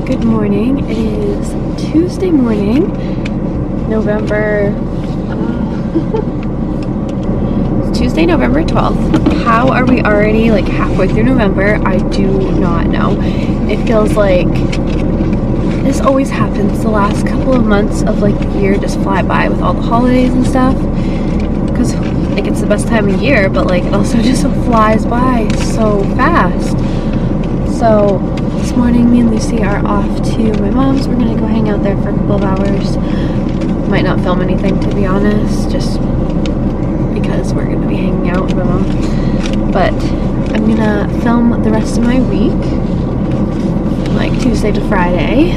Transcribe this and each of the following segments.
Good morning. It is Tuesday morning, November. It's Tuesday, November 12th. How are we already like halfway through November? I do not know. It feels like this always happens. The last couple of months of like the year just fly by with all the holidays and stuff. Because like it's the best time of year, but like it also just flies by so fast. So this morning me and Lucy are off to my mom's. We're gonna go hang out there for a couple of hours. Might not film anything, to be honest, just because we're gonna be hanging out with my mom. But I'm gonna film the rest of my week, like Tuesday to Friday.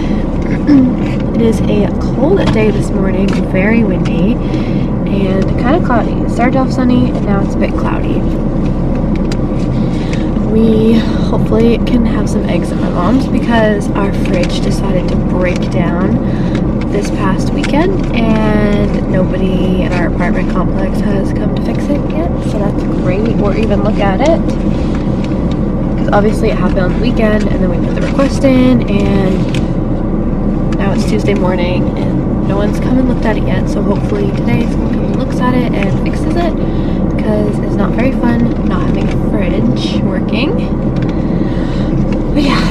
It is a cold day this morning, very windy and kind of cloudy. It started off sunny and now it's a bit cloudy. We hopefully can have some eggs at my mom's because our fridge decided to break down this past weekend and nobody in our apartment complex has come to fix it yet, so that's great, or even look at it, because obviously it happened on the weekend and then we put the request in and now it's Tuesday morning and no one's come and looked at it yet, so hopefully today someone comes and looks at it and fixes it, because it's not very fun not having a fridge working. But yeah,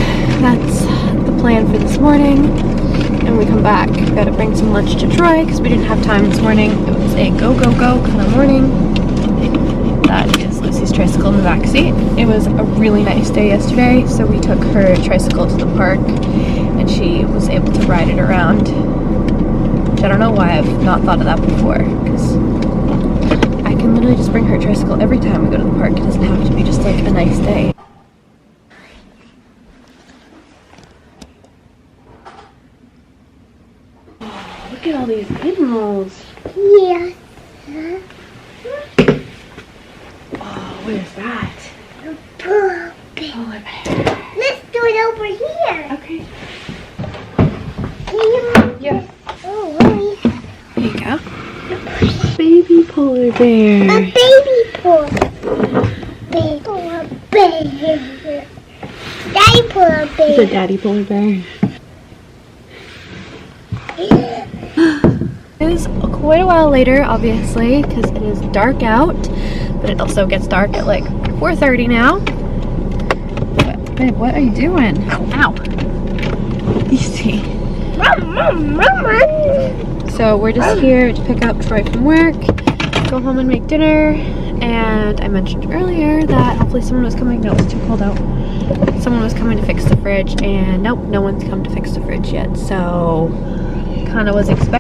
that's the plan for this morning. And when we come back, gotta bring some lunch to Troy because we didn't have time this morning. It was a go kind of morning. That is Lucy's tricycle in the back seat. It was a really nice day yesterday, so we took her tricycle to the park and she was able to ride it around. Which I don't know why I've not thought of that before, because I can literally just bring her tricycle every time we go to the park. It doesn't have to be just like a nice day. Look at all these animals. Yeah. Oh, what is that? A polar bear. Polar bear. Let's do it over here. Okay. Yeah. Yeah. Oh, really? There you go. Baby polar bear. A baby polar bear. Daddy polar bear. It's a daddy polar bear. It is quite a while later, obviously, because it is dark out, but it also gets dark at like 4:30 now. But, babe, what are you doing? Ow. Easy. So we're just here to pick up Troy from work, go home and make dinner, and I mentioned earlier that hopefully someone was coming. No, it's too cold out. Someone was coming to fix the fridge, and nope, no one's come to fix the fridge yet, so kind of was expecting.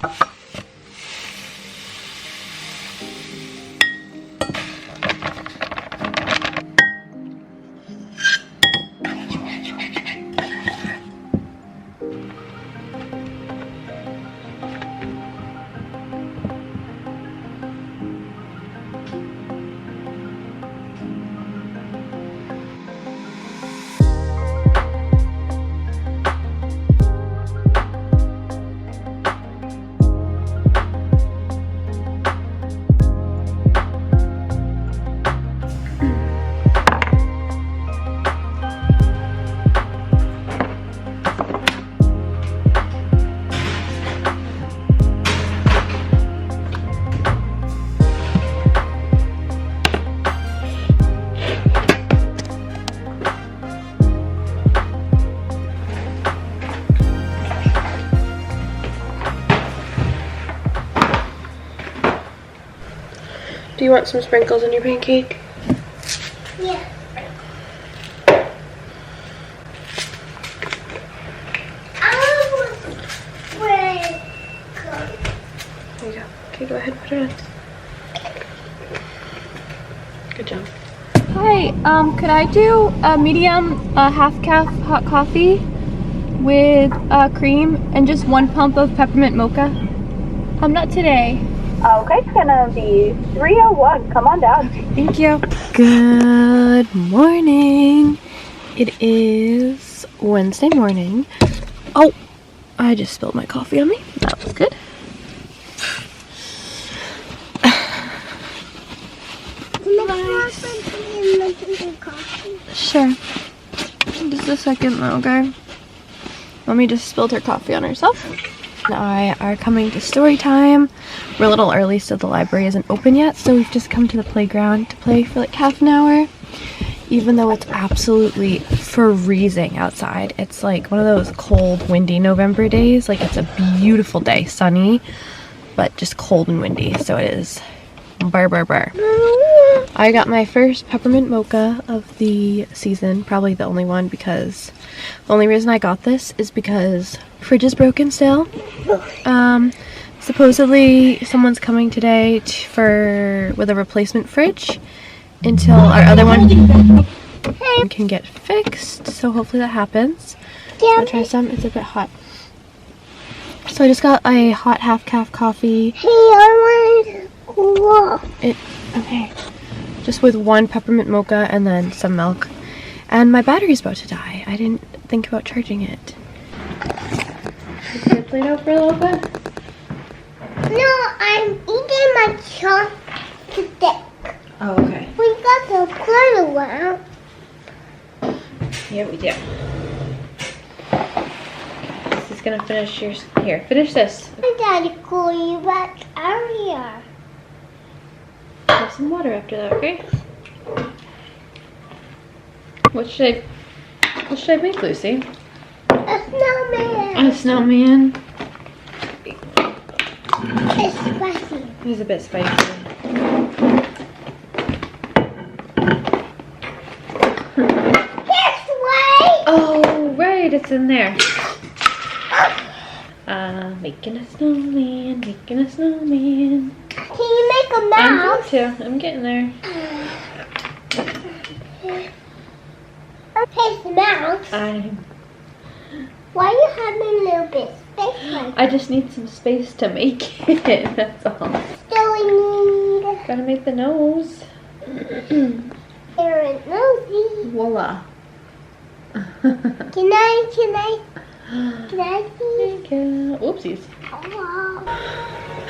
Do you want some sprinkles in your pancake? Yeah. There you go. Okay, go ahead, put it on. Good job. Hi, could I do a medium half-calf hot coffee with cream and just 1 pump of peppermint mocha? Not today. Okay, it's gonna be 3:01. Come on down. Thank you. Good morning. It is Wednesday morning. Oh, I just spilled my coffee on me. That was good. Sure. Just a second though, okay? Mommy just spilled her coffee on herself. And I are coming to story time. We're a little early, so the library isn't open yet, so we've just come to the playground to play for like half an hour. Even though it's absolutely freezing outside. It's like one of those cold, windy November days. Like it's a beautiful day, sunny, but just cold and windy. So it is burr, burr, burr. I got my first peppermint mocha of the season. Probably the only one, because the only reason I got this is because fridge is broken still. Supposedly someone's coming today with a replacement fridge until our other one can get fixed, so hopefully that happens. I'll try some. It's a bit hot. So I just got a hot half-calf coffee. Hey, I want to cool off. Okay. Just with one peppermint mocha and then some milk. And my battery's about to die. I didn't think about charging it. Should we get Play-Doh for a little bit? No, I'm eating my chopstick. Oh, okay. We got the Play-Doh out. Yeah, we do. This is gonna finish yours. Here, finish this. My daddy call you back earlier. Have some water after that, okay? What should I make, Lucy? A snowman. A snowman. It's spicy. He's a bit spicy. Oh, right, it's in there. Making a snowman, making a snowman. Can you make a mouse? I'm getting there. Okay, the mouse. Why you having a little bit space like I just need some space to make it, that's all. Still we need Gotta make the nose. Aaron nosy. Voila. Can I see? Oopsies. Oh.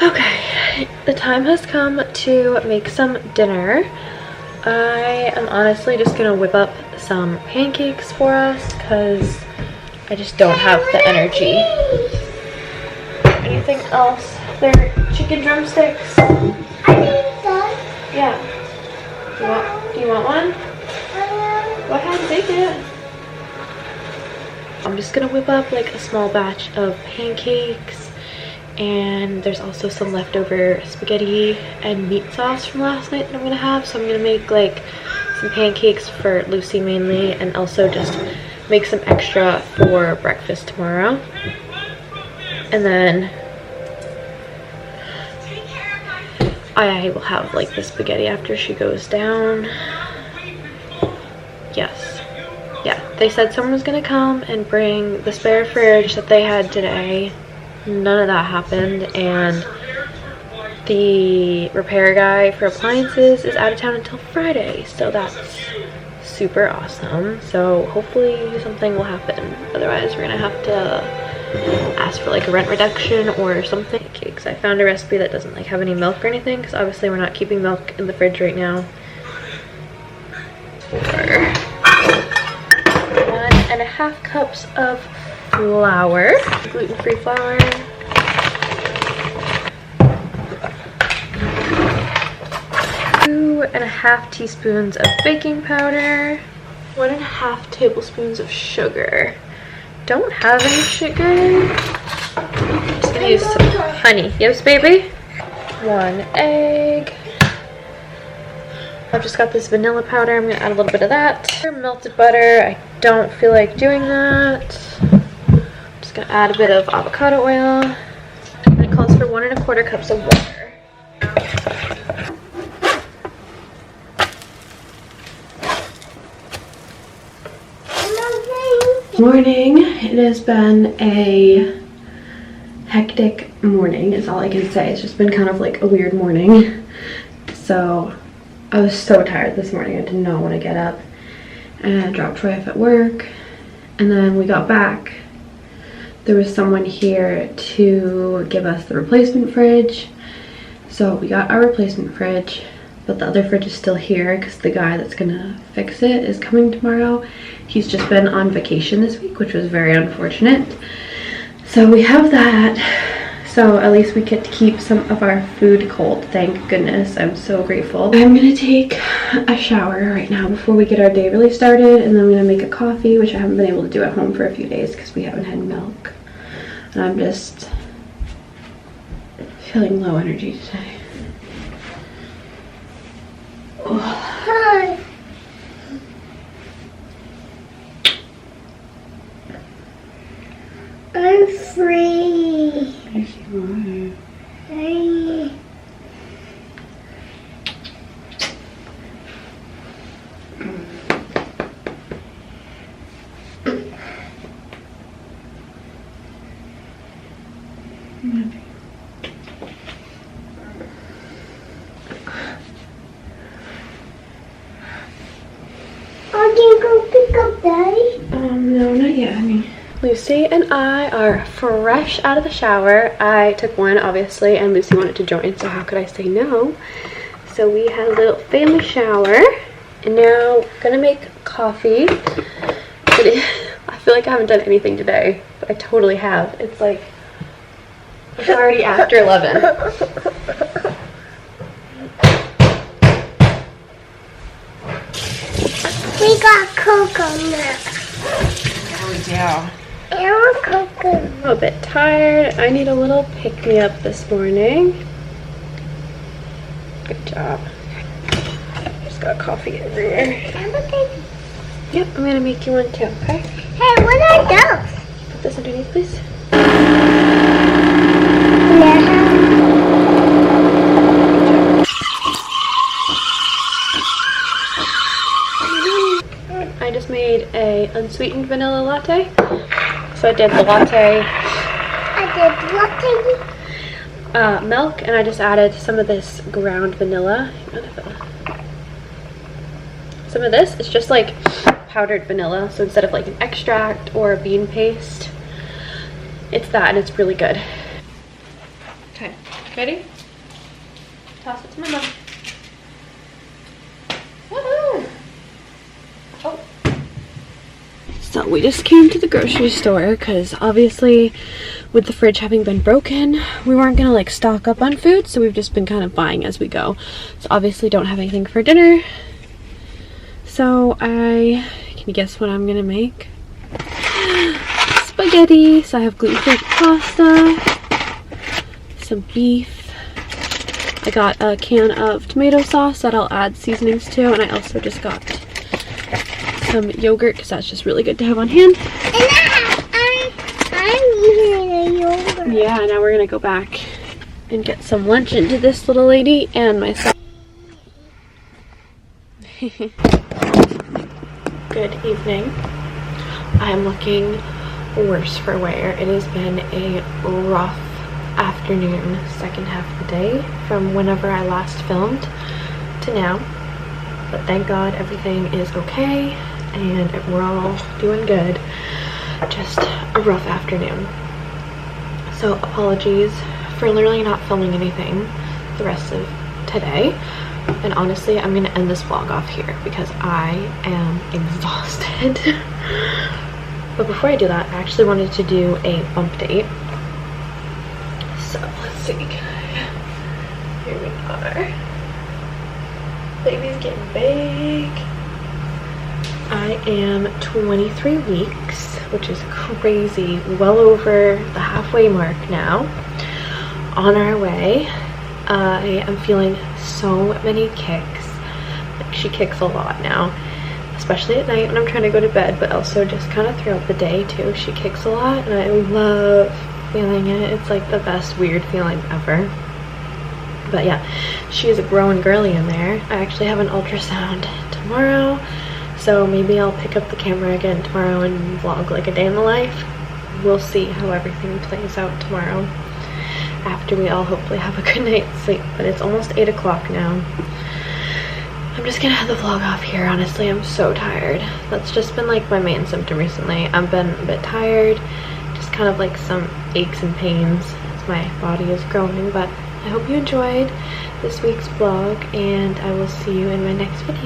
Okay, the time has come to make some dinner. I am honestly just gonna whip up some pancakes for us because I just don't have the energy. Anything else? They're chicken drumsticks. I need some. Yeah. Do you want one? Go ahead and take it. I'm just gonna whip up like a small batch of pancakes, and there's also some leftover spaghetti and meat sauce from last night that I'm gonna have, so I'm gonna make like some pancakes for Lucy mainly, and also just make some extra for breakfast tomorrow. And then I will have like the spaghetti after she goes down. Yes. Yeah, they said someone was gonna come and bring the spare fridge that they had today. None of that happened, and the repair guy for appliances is out of town until Friday, so that's super awesome. So hopefully something will happen. Otherwise we're gonna have to ask for like a rent reduction or something. Cakes. I found a recipe that doesn't like have any milk or anything, because obviously we're not keeping milk in the fridge right now. 1.5 cups of flour, gluten-free flour. 2.5 teaspoons of baking powder. 1.5 tablespoons of sugar. Don't have any sugar. I'm just gonna use some honey. Yes, baby? 1 egg. I've just got this vanilla powder. I'm gonna add a little bit of that. Melted butter. I don't feel like doing that. I'm just gonna add a bit of avocado oil. And it calls for 1.25 cups of water. Morning. It has been a hectic morning is all I can say. It's just been kind of like a weird morning. So I was so tired this morning. I did not want to get up. And I dropped Troy off at work. And then we got back. There was someone here to give us the replacement fridge. So we got our replacement fridge. but the other fridge is still here because the guy that's gonna fix it is coming tomorrow. He's just been on vacation this week, which was very unfortunate. So we have that. So at least we get to keep some of our food cold, thank goodness. I'm so grateful. I'm gonna take a shower right now before we get our day really started, and then I'm gonna make a coffee, which I haven't been able to do at home for a few days because we haven't had milk. And I'm just feeling low energy today. Hi. I'm free. Yes, you Hey. I can go pick up Daddy. No, not yet, honey. Lucy and I are fresh out of the shower. I took one, obviously, and Lucy wanted to join, so how could I say no? So we had a little family shower, and now gonna make coffee. I feel like I haven't done anything today, but I totally have. It's like, it's already after 11. We got coconut. There we go. And coconut. I'm a little bit tired. I need a little pick-me-up this morning. Good job. Just got coffee everywhere. Yep, I'm gonna make you one too, okay? Hey, what are those? Put this underneath, please. I just made a unsweetened vanilla latte. So I did the latte, milk, and I just added some of this ground vanilla. Some of this is just like powdered vanilla, so instead of like an extract or a bean paste, it's that, and it's really good. Okay, ready? Toss it to my mom. Woohoo! Oh. So we just came to the grocery store because obviously with the fridge having been broken, we weren't gonna like stock up on food, so we've just been kind of buying as we go. So obviously don't have anything for dinner. So can you guess what I'm gonna make? Spaghetti. So I have gluten-free pasta, some beef. I got a can of tomato sauce that I'll add seasonings to, and I also just got some yogurt because that's just really good to have on hand. And I'm eating a yogurt. Yeah, now we're gonna go back and get some lunch into this little lady and myself. Good evening. I am looking worse for wear. It has been a rough afternoon, second half of the day from whenever I last filmed to now. But thank God everything is okay and we're all doing good. Just a rough afternoon. So apologies for literally not filming anything the rest of today. And honestly, I'm gonna end this vlog off here because I am exhausted. But before I do that, I actually wanted to do a bump date. So let's see. Here we are. Baby's getting big. I am 23 weeks, which is crazy. Well over the halfway mark now. On our way. I am feeling so many kicks. Like, she kicks a lot now, especially at night when I'm trying to go to bed, but also just kind of throughout the day too. She kicks a lot and I love feeling it. It's like the best weird feeling ever. But yeah, she is a growing girly in there. I actually have an ultrasound tomorrow, so maybe I'll pick up the camera again tomorrow and vlog like a day in the life. We'll see how everything plays out tomorrow after we all hopefully have a good night's sleep. But it's almost 8 o'clock now. I'm just gonna have the vlog off here. Honestly, I'm so tired. That's just been like my main symptom recently. I've been a bit tired, just kind of like some aches and pains as my body is growing. But I hope you enjoyed this week's vlog, and I will see you in my next video.